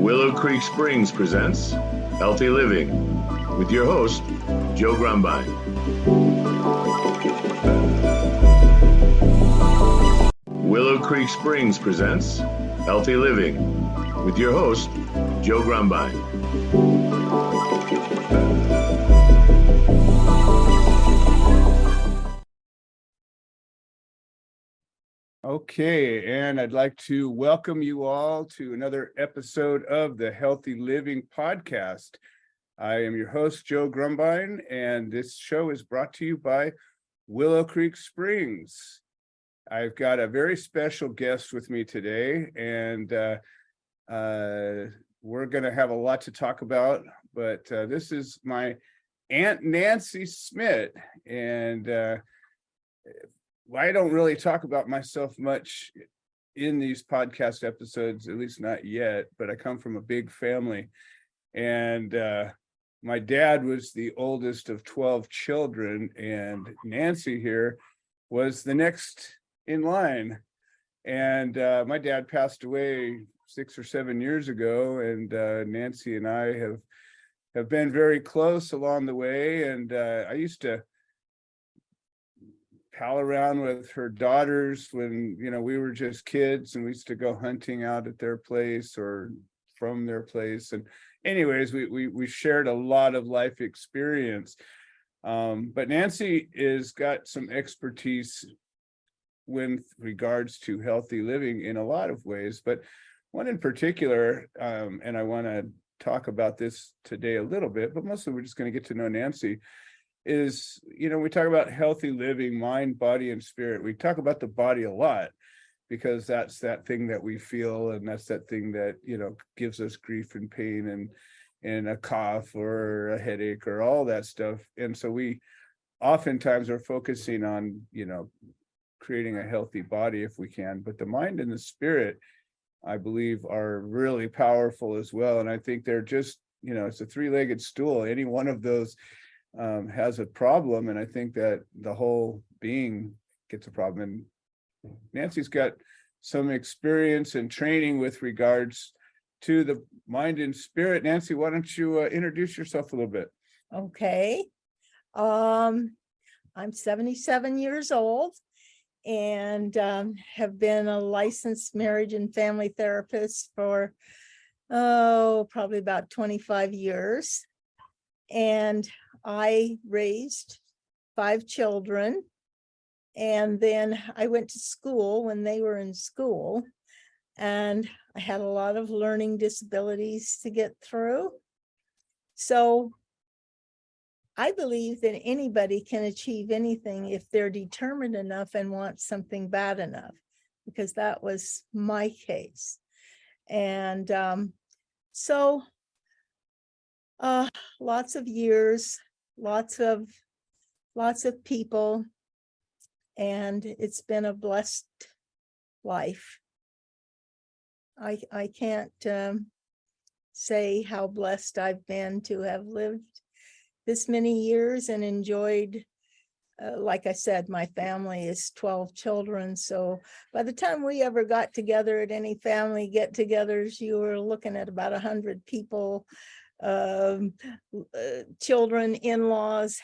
Willow Creek Springs presents Healthy Living with your host, Joe Grumbine. Willow Creek Springs presents Healthy Living with your host, Joe Grumbine. Okay, and I'd like to welcome you all to another episode of the Healthy Living Podcast. I am your host, Joe Grumbine, and this show is brought to you by Willow Creek Springs. I've got a very special guest with me today, and we're going to have a lot to talk about, but this is my Aunt Nancy Smit, and I don't really talk about myself much in these podcast episodes, at least not yet, but I come from a big family. And my dad was the oldest of 12 children, and Nancy here was the next in line. And my dad passed away 6 or 7 years ago, and Nancy and I have been very close along the way. And I used to pal around with her daughters when we were just kids, and we used to go hunting out at their place or from their place. And anyways, we shared a lot of life experience, but Nancy has got some expertise with regards to healthy living in a lot of ways, but one in particular, and I want to talk about this today a little bit, but mostly we're just going to get to know Nancy, is, we talk about healthy living, mind, body, and spirit. We talk about the body a lot because that's that thing that we feel, and that's that thing that, gives us grief and pain and a cough or a headache or all that stuff. And so we oftentimes are focusing on, creating a healthy body if we can, but the mind and the spirit, I believe, are really powerful as well. And I think they're just, it's a three-legged stool. Any one of those has a problem, and I think that the whole being gets a problem. And Nancy's got some experience and training with regards to the mind and spirit. Nancy, why don't you introduce yourself a little bit? Okay. I'm 77 years old and have been a licensed marriage and family therapist for probably about 25 years. And I raised 5 children, and then I went to school when they were in school, and I had a lot of learning disabilities to get through. So I believe that anybody can achieve anything if they're determined enough and want something bad enough, because that was my case. And so lots of years, lots of people, and it's been a blessed life. I can't say how blessed I've been to have lived this many years and enjoyed, like I said, my family is 12 children. So by the time we ever got together at any family get-togethers, you were looking at about 100 people, children, in-laws,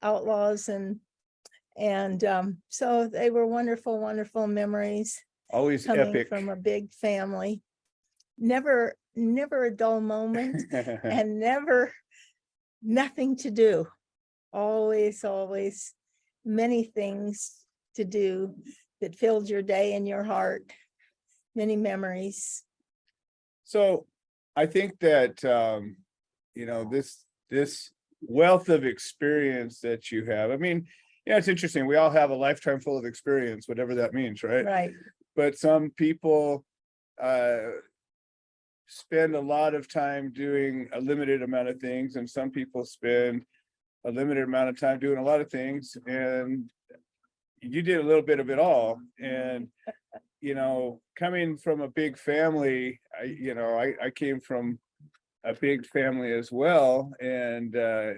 outlaws, and so they were wonderful memories. Always coming epic from a big family. Never a dull moment, and nothing to do. Always many things to do that filled your day and your heart. Many memories. So I think that this wealth of experience that you have, I mean, it's interesting. We all have a lifetime full of experience, whatever that means, right? Right. But some people spend a lot of time doing a limited amount of things, and some people spend a limited amount of time doing a lot of things, and you did a little bit of it all. And coming from a big family, I came from a big family as well, and a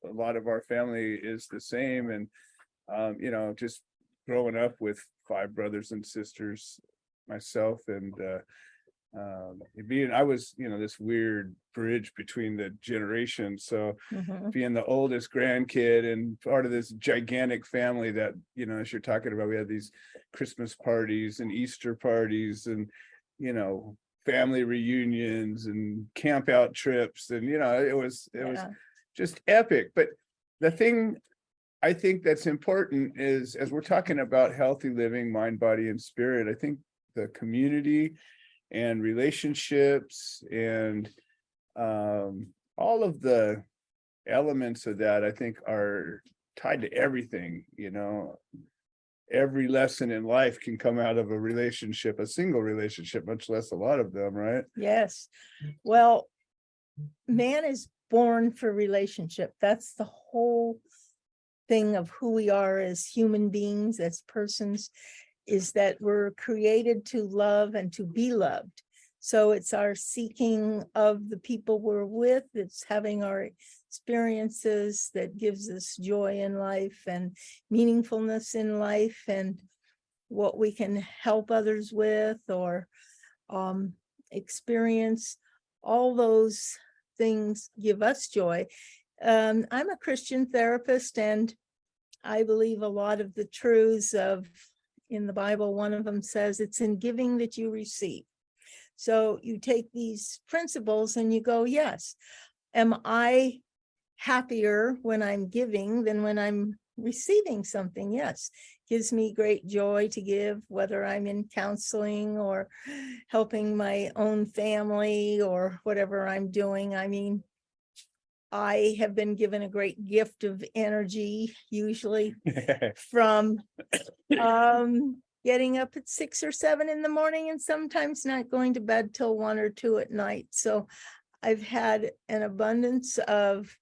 lot of our family is the same. And just growing up with 5 brothers and sisters myself, and I was, this weird bridge between the generations. So Mhm. being the oldest grandkid and part of this gigantic family that, as you're talking about, we had these Christmas parties and Easter parties and, family reunions and camp out trips. And, it was Yeah. just epic. But the thing I think that's important is, as we're talking about healthy living, mind, body, and spirit, I think the community and relationships and all of the elements of that, I think, are tied to everything. Every lesson in life can come out of a relationship, a single relationship, much less a lot of them, right? Yes. Well, man is born for relationship. That's the whole thing of who we are as human beings, as persons, is that we're created to love and to be loved. So it's our seeking of the people we're with, it's having our experiences that gives us joy in life and meaningfulness in life, and what we can help others with or experience. All those things give us joy. I'm a Christian therapist, and I believe a lot of the truths of in the Bible, one of them says it's in giving that you receive. So you take these principles and you go, yes, am I happier when I'm giving than when I'm receiving something? Yes, gives me great joy to give, whether I'm in counseling or helping my own family or whatever I'm doing. I mean, I have been given a great gift of energy, usually from getting up at 6 or 7 in the morning and sometimes not going to bed till 1 or 2 at night. So I've had an abundance of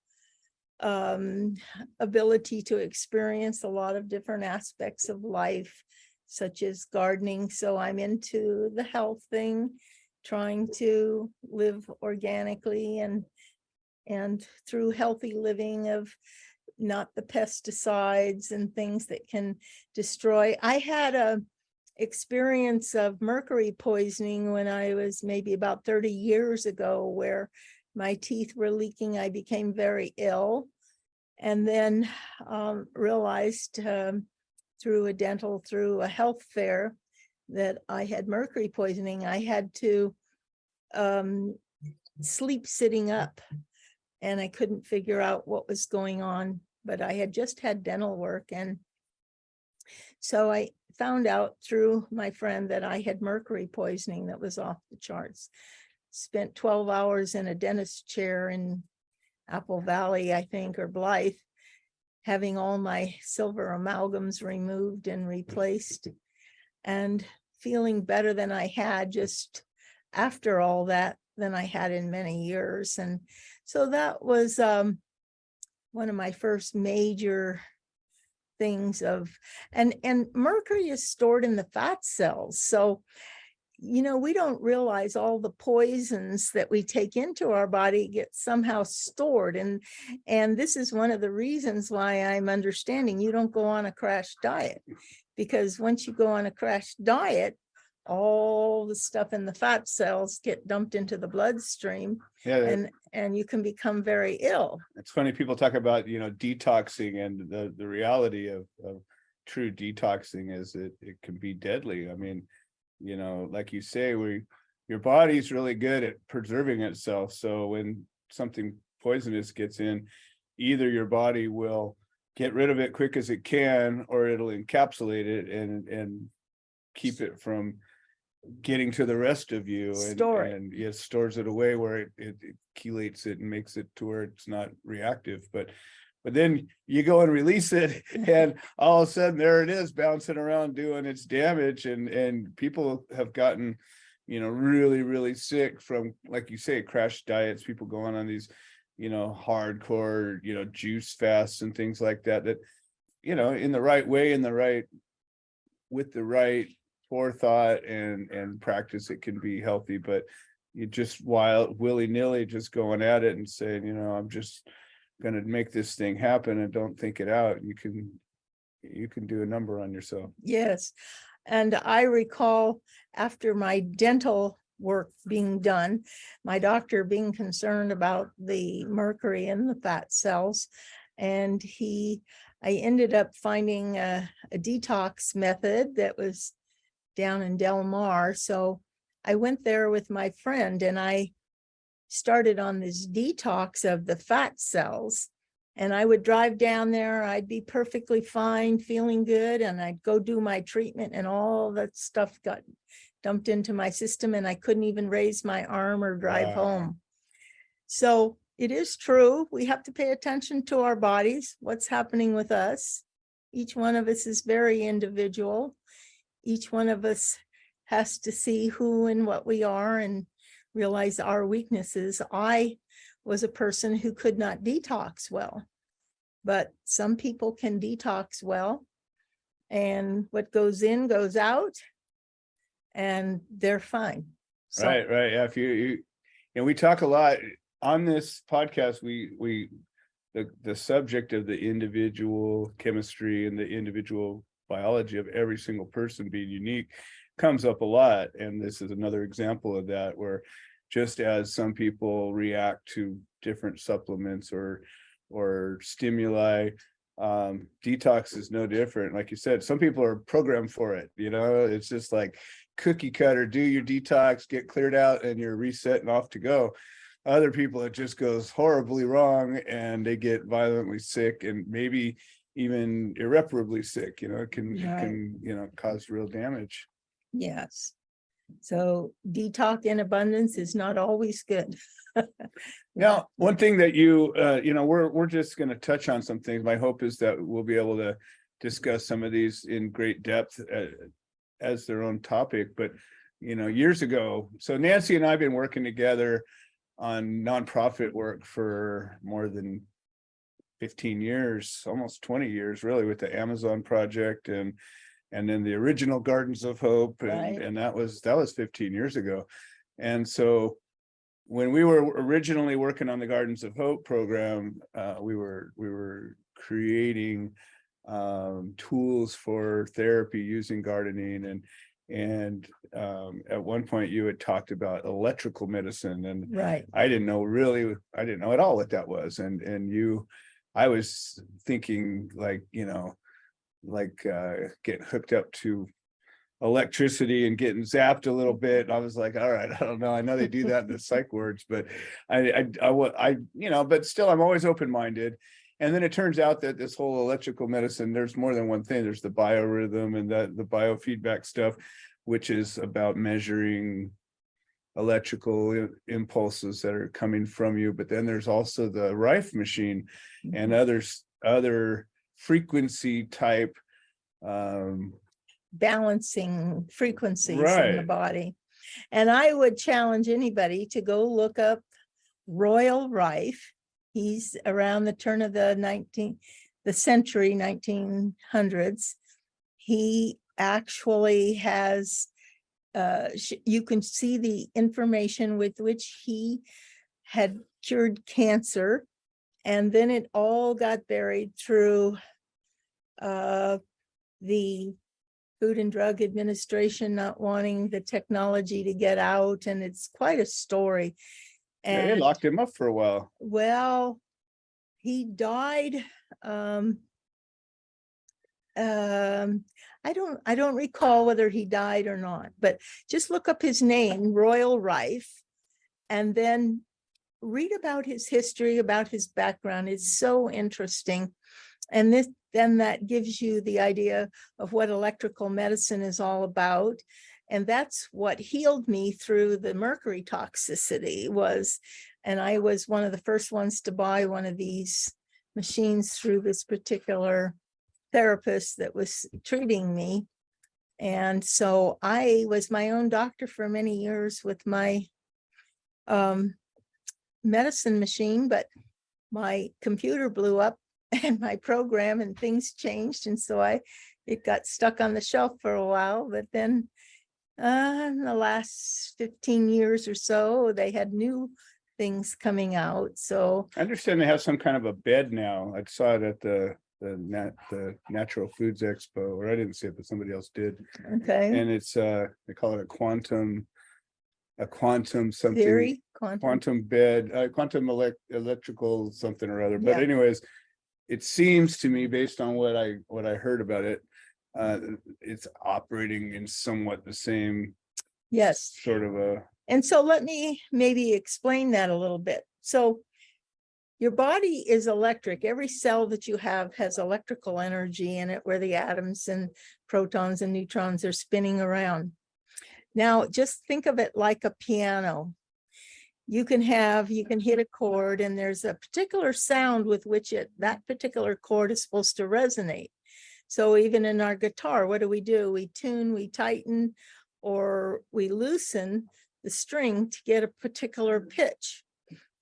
ability to experience a lot of different aspects of life, such as gardening. So I'm into the health thing, trying to live organically and through healthy living of not the pesticides and things that can destroy. I had a experience of mercury poisoning when I was maybe about 30 years ago, where my teeth were leaking. I became very ill, and then realized through a health fair that I had mercury poisoning. I had to sleep sitting up, and I couldn't figure out what was going on, but I had just had dental work. And so I found out through my friend that I had mercury poisoning that was off the charts. Spent 12 hours in a dentist chair in Apple Valley, I think, or Blythe, having all my silver amalgams removed and replaced, and feeling better than I had just after all that than I had in many years. And so that was one of my first major things of, and mercury is stored in the fat cells. So, we don't realize all the poisons that we take into our body get somehow stored. And this is one of the reasons why I'm understanding you don't go on a crash diet, because once you go on a crash diet, all the stuff in the fat cells get dumped into the bloodstream, and you can become very ill. It's funny, people talk about, detoxing, and the reality of true detoxing is it can be deadly. I mean, like you say, your body's really good at preserving itself. So when something poisonous gets in, either your body will get rid of it quick as it can, or it'll encapsulate it and keep it from getting to the rest of you, and it stores it away where it chelates it and makes it to where it's not reactive. But then you go and release it, and all of a sudden there it is bouncing around doing its damage, and people have gotten really, really sick from, like you say, crash diets, people going on these hardcore juice fasts and things like that in the right way, with the right forethought and practice, it can be healthy. But you just willy-nilly just going at it and saying, I'm just going to make this thing happen and don't think it out, you can do a number on yourself. Yes. And I recall after my dental work being done. My doctor being concerned about the mercury in the fat cells. And I ended up finding a detox method that was down in Del Mar. So I went there with my friend and I started on this detox of the fat cells. And I would drive down there, I'd be perfectly fine, feeling good, and I'd go do my treatment and all that stuff got dumped into my system and I couldn't even raise my arm or drive home. So it is true. We have to pay attention to our bodies, what's happening with us. Each one of us is very individual. Each one of us has to see who and what we are and realize our weaknesses. I was a person who could not detox well, but some people can detox well, and what goes in goes out and they're fine. So, Right. Yeah, if you and we talk a lot on this podcast, the subject of the individual chemistry and the individual biology of every single person being unique comes up a lot. And this is another example of that, where just as some people react to different supplements or stimuli, detox is no different. Like you said, some people are programmed for it. It's just like cookie cutter, do your detox, get cleared out, and you're reset and off to go. Other people, it just goes horribly wrong and they get violently sick and maybe even irreparably sick. It can cause real damage. yes. So detox in abundance is not always good. Now, one thing that we're just going to touch on some things. My hope is that we'll be able to discuss some of these in great depth as their own topic. But, years ago, so Nancy and I have been working together on nonprofit work for more than 15 years, almost 20 years, really, with the Amazon project and then the original Gardens of Hope. And that was 15 years ago. And so when we were originally working on the Gardens of Hope program, we were creating tools for therapy using gardening, and at one point you had talked about electrical medicine, and right. I didn't know at all what that was, I was thinking getting hooked up to electricity and getting zapped a little bit. I was like, all right, I don't know. I know they do that in the psych wards, but but still, I'm always open-minded. And then it turns out that this whole electrical medicine, there's more than one thing. There's the biorhythm and the biofeedback stuff, which is about measuring electrical impulses that are coming from you. But then there's also the Rife machine and other frequency type balancing frequencies right in the body. And I would challenge anybody to go look up Royal Rife. He's around the turn of the 1900s. He actually has, you can see the information with which he had cured cancer. And then it all got buried through the Food and Drug Administration not wanting the technology to get out. And it's quite a story. And they locked him up for a while. Well, he died. I don't recall whether he died or not, but just look up his name, Royal Rife, and then read about his history, about his background. It's so interesting. And then that gives you the idea of what electrical medicine is all about. And that's what healed me through the mercury toxicity and I was one of the first ones to buy one of these machines through this particular therapist that was treating me. And so I was my own doctor for many years with my medicine machine, but my computer blew up and my program and things changed. And so it got stuck on the shelf for a while, but then in the last 15 years or so, they had new things coming out. So I understand they have some kind of a bed now. I saw it at the Natural Foods Expo, or I didn't see it, but somebody else did. okay. And it's they call it a quantum a quantum something, Theory, quantum. quantum bed, electrical something or other. But Yeah. anyways, it seems to me, based on what I heard about it, it's operating in somewhat the same Yes. sort of a. And so let me maybe explain that a little bit. So your body is electric. Every cell that you have has electrical energy in it, where the atoms and protons and neutrons are spinning around. Now, just think of it like a piano. You can hit a chord, and there's a particular sound with which that particular chord is supposed to resonate. So even in our guitar, what do? We tune, we tighten, or we loosen the string to get a particular pitch.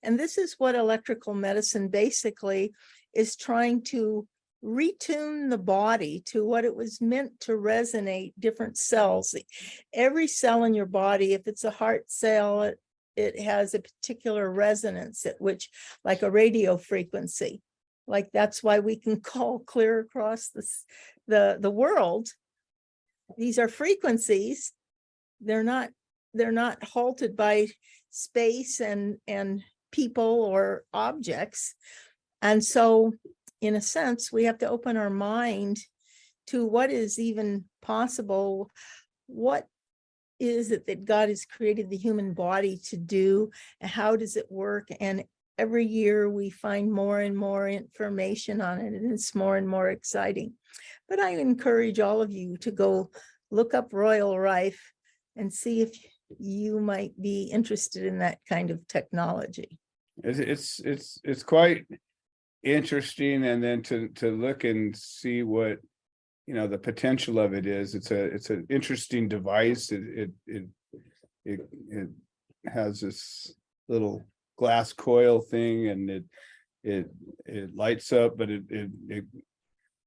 And this is what electrical medicine basically is trying to retune the body to what it was meant to resonate different cells. Every cell in your body, if it's a heart cell, it has a particular resonance at which, like a radio frequency. Like that's why we can call clear across the world. These are frequencies. They're not halted by space and people or objects. And so, in a sense, we have to open our mind to what is even possible. What is it that God has created the human body to do? And how does it work? And every year we find more and more information on it, and it's more and more exciting. But I encourage all of you to go look up Royal Rife and see if you might be interested in that kind of technology. It's quite interesting, and then to look and see what the potential of it is. It's an interesting device. It has this little glass coil thing, and it lights up, but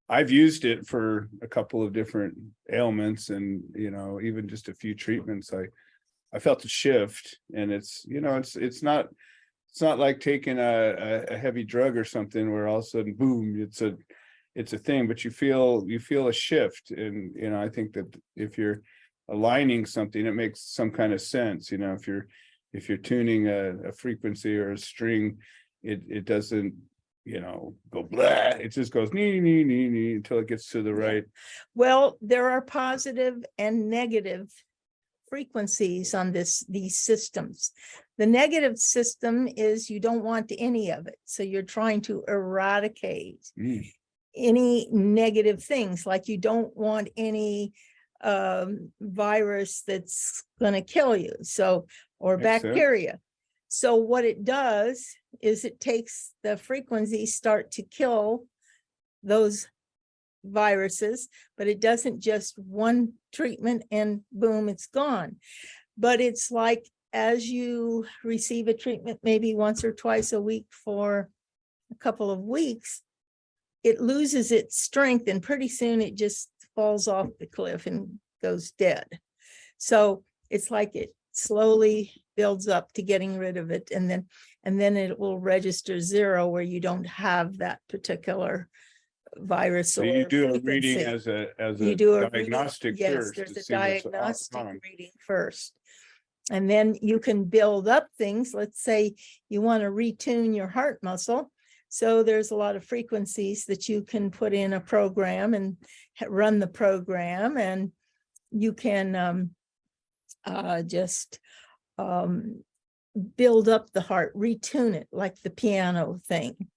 I've used it for a couple of different ailments, and even just a few treatments. I felt a shift, and it's not like taking a heavy drug or something where all of a sudden, boom, it's a thing, but you feel a shift. And I think that if you're aligning something, it makes some kind of sense. If you're tuning a frequency or a string, it doesn't go blah. It just goes nee, nee, nee, nee, until it gets to the right. Well, there are positive and negative frequencies on these systems. The negative system is you don't want any of it. So you're trying to eradicate any negative things, like you don't want any virus that's going to kill you. So, or Makes bacteria. sense. So what it does is it takes the frequencies, start to kill those viruses, but it doesn't just one treatment and boom, it's gone. But it's like, as you receive a treatment maybe once or twice a week for a couple of weeks, it loses its strength, and pretty soon it just falls off the cliff and goes dead. So it's like it slowly builds up to getting rid of it, and then it will register zero, where you don't have that particular virus. So or you do a frequency. reading as a You do a diagnostic reading. Yes, first. there's to a see what's diagnostic wrong. reading first. And then you can build up things. Let's say you want to retune your heart muscle. So there's a lot of frequencies that you can put in a program and run the program, and you can just build up the heart, retune it like the piano thing.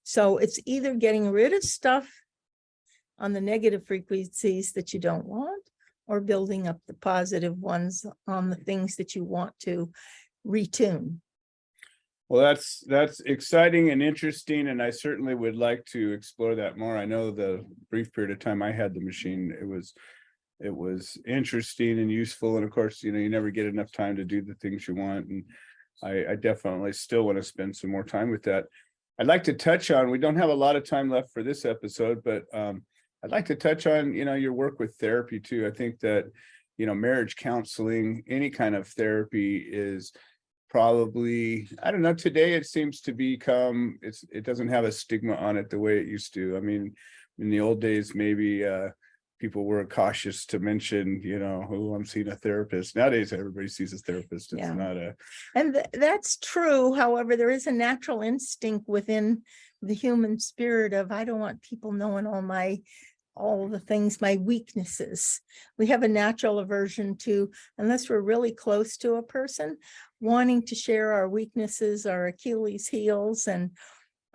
So it's either getting rid of stuff on the negative frequencies that you don't want, or building up the positive ones on the things that you want to retune. Well, that's exciting and interesting, and I certainly would like to explore that more. I know the brief period of time I had the machine, it was interesting and useful, and of course, you never get enough time to do the things you want, and I definitely still want to spend some more time with that. I'd like to touch on, we don't have a lot of time left for this episode, but I'd like to touch on, your work with therapy too. I think that, marriage counseling, any kind of therapy is probably, I don't know, today it seems to become, it doesn't have a stigma on it the way it used to. I mean, in the old days, maybe people were cautious to mention, who I'm seeing a therapist. Nowadays, everybody sees a therapist. It's Yeah. not a. And that's true. However, there is a natural instinct within the human spirit of, I don't want people knowing all the things, my weaknesses. We have a natural aversion to, unless we're really close to a person, wanting to share our weaknesses, our Achilles heels. And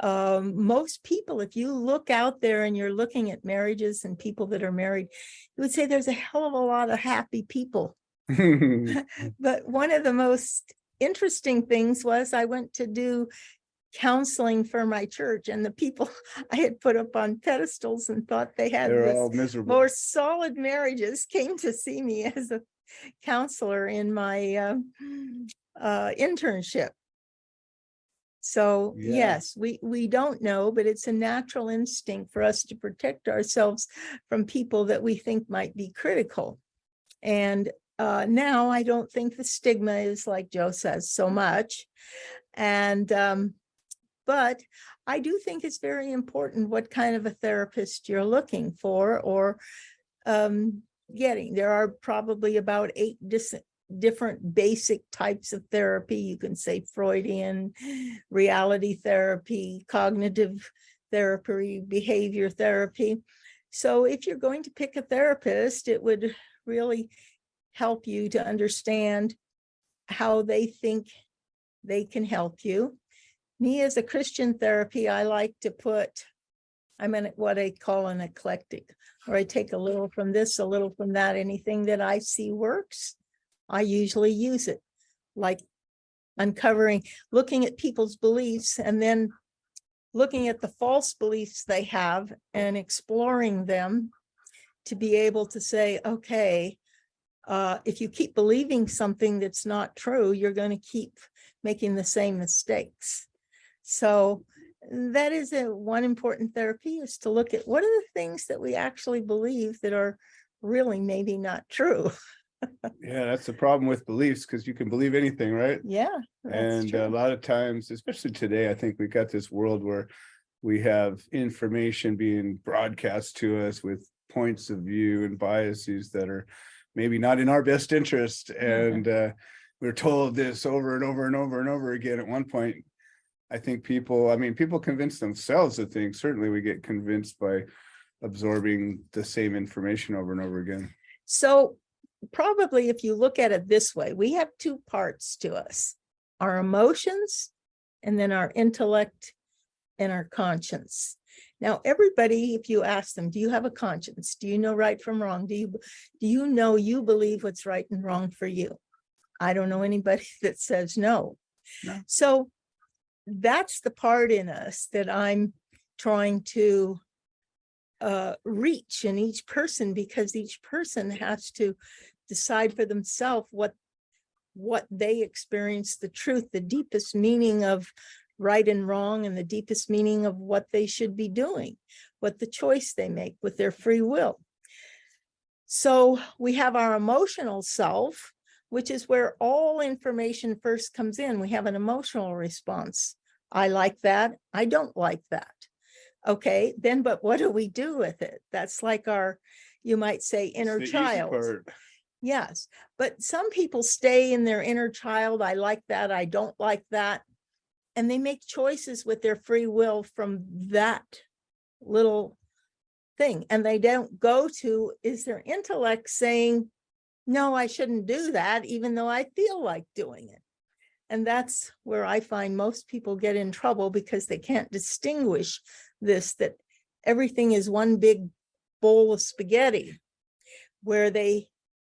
most people, if you look out there and you're looking at marriages and people that are married, you would say there's a hell of a lot of happy people. But one of the most interesting things was I went to do counseling for my church, and the people I had put up on pedestals and thought they had They're this all miserable. more solid marriages came to see me as a counselor in my internship. So Yeah. yes, we don't know, but it's a natural instinct for us to protect ourselves from people that we think might be critical. And now I don't think the stigma is, like Joe says, so much. And but I do think it's very important what kind of a therapist you're looking for or getting. There are probably about 8 different basic types of therapy. You can say Freudian, reality therapy, cognitive therapy, behavior therapy. So if you're going to pick a therapist, it would really help you to understand how they think they can help you. Me as a Christian therapy, I like to put, I'm in what I call an eclectic, or I take a little from this, a little from that. Anything that I see works, I usually use it. Like uncovering, looking at people's beliefs and then looking at the false beliefs they have and exploring them to be able to say, okay, if you keep believing something that's not true, you're going to keep making the same mistakes. So that is one important therapy, is to look at what are the things that we actually believe that are really maybe not true. Yeah, that's the problem with beliefs, because you can believe anything, right? Yeah, that's And true. a lot of times, especially today, I think we got this world where we have information being broadcast to us with points of view and biases that are maybe not in our best interest. And we're told this over and over and over and over again. At one point, I think people convince themselves of things. Certainly we get convinced by absorbing the same information over and over again. So probably if you look at it this way, we have 2 parts to us, our emotions and then our intellect and our conscience. Now, everybody, if you ask them, do you have a conscience? Do you know right from wrong? Do you know you believe what's right and wrong for you? I don't know anybody that says no. So that's the part in us that I'm trying to reach in each person, because each person has to decide for themselves what they experience, the truth, the deepest meaning of right and wrong, and the deepest meaning of what they should be doing, what the choice they make with their free will. So we have our emotional self, which is where all information first comes in. We have an emotional response. I like that. I don't like that. Okay, then, but what do we do with it? That's like our, you might say, inner child. Yes, but some people stay in their inner child. I like that. I don't like that. And they make choices with their free will from that little thing. And they don't go to, is their intellect saying, no, I shouldn't do that, even though I feel like doing it. And that's where I find most people get in trouble, because they can't distinguish this, that everything is one big bowl of spaghetti, where they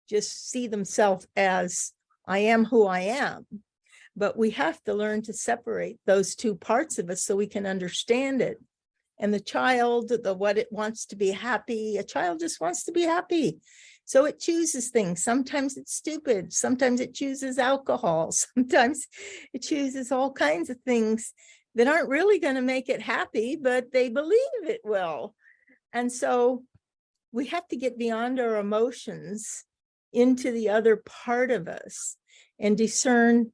just see themselves as, I am who I am. But we have to learn to separate those 2 parts of us so we can understand it. And the child, what it wants to be happy, a child just wants to be happy. So it chooses things. Sometimes it's stupid. Sometimes it chooses alcohol. Sometimes it chooses all kinds of things that aren't really going to make it happy, but they believe it will. And so we have to get beyond our emotions into the other part of us and discern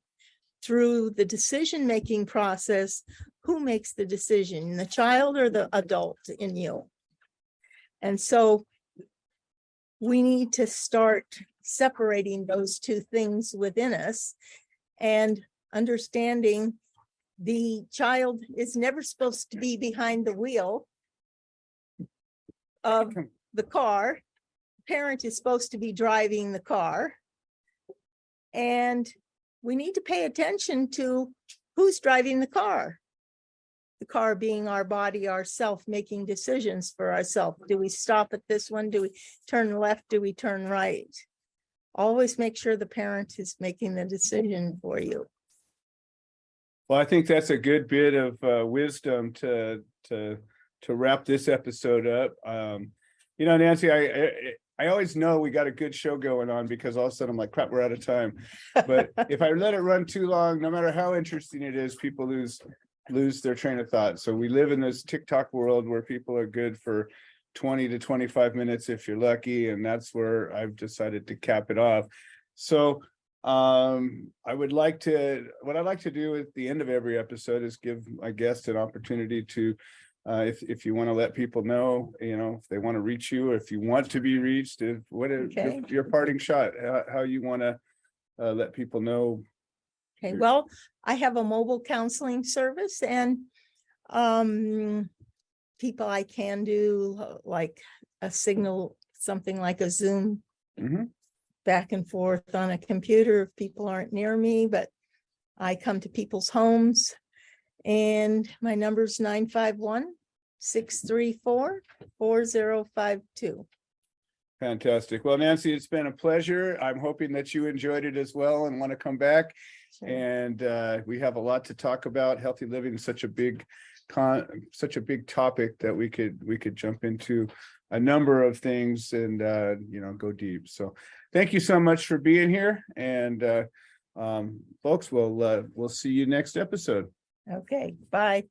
through the decision-making process, who makes the decision, the child or the adult in you. And so we need to start separating those two things within us and understanding the child is never supposed to be behind the wheel of the car. Parent is supposed to be driving the car. And we need to pay attention to who's driving the car. The car being our body, ourself, making decisions for ourselves. Do we stop at this one? Do we turn left? Do we turn right? Always make sure the parent is making the decision for you. Well, I think that's a good bit of wisdom to wrap this episode up. Nancy, I always know we got a good show going on because all of a sudden I'm like, crap, we're out of time. But if I let it run too long, no matter how interesting it is, people lose their train of thought. So we live in this TikTok world where people are good for 20 to 25 minutes if you're lucky, and that's where I've decided to cap it off. So what I'd like to do at the end of every episode is give my guest an opportunity to if you want to let people know, if they want to reach you, or if you want to be reached, what is your parting shot, how you want to let people know. Okay, well, I have a mobile counseling service, and people I can do like a signal, something like a Zoom back and forth on a computer if people aren't near me, but I come to people's homes, and my number is 951-634-4052. Fantastic. Well, Nancy, it's been a pleasure. I'm hoping that you enjoyed it as well and want to come back. Sure. And we have a lot to talk about. Healthy living is such a big topic that we could jump into a number of things and go deep. So thank you so much for being here. And folks, we'll see you next episode. Okay, bye.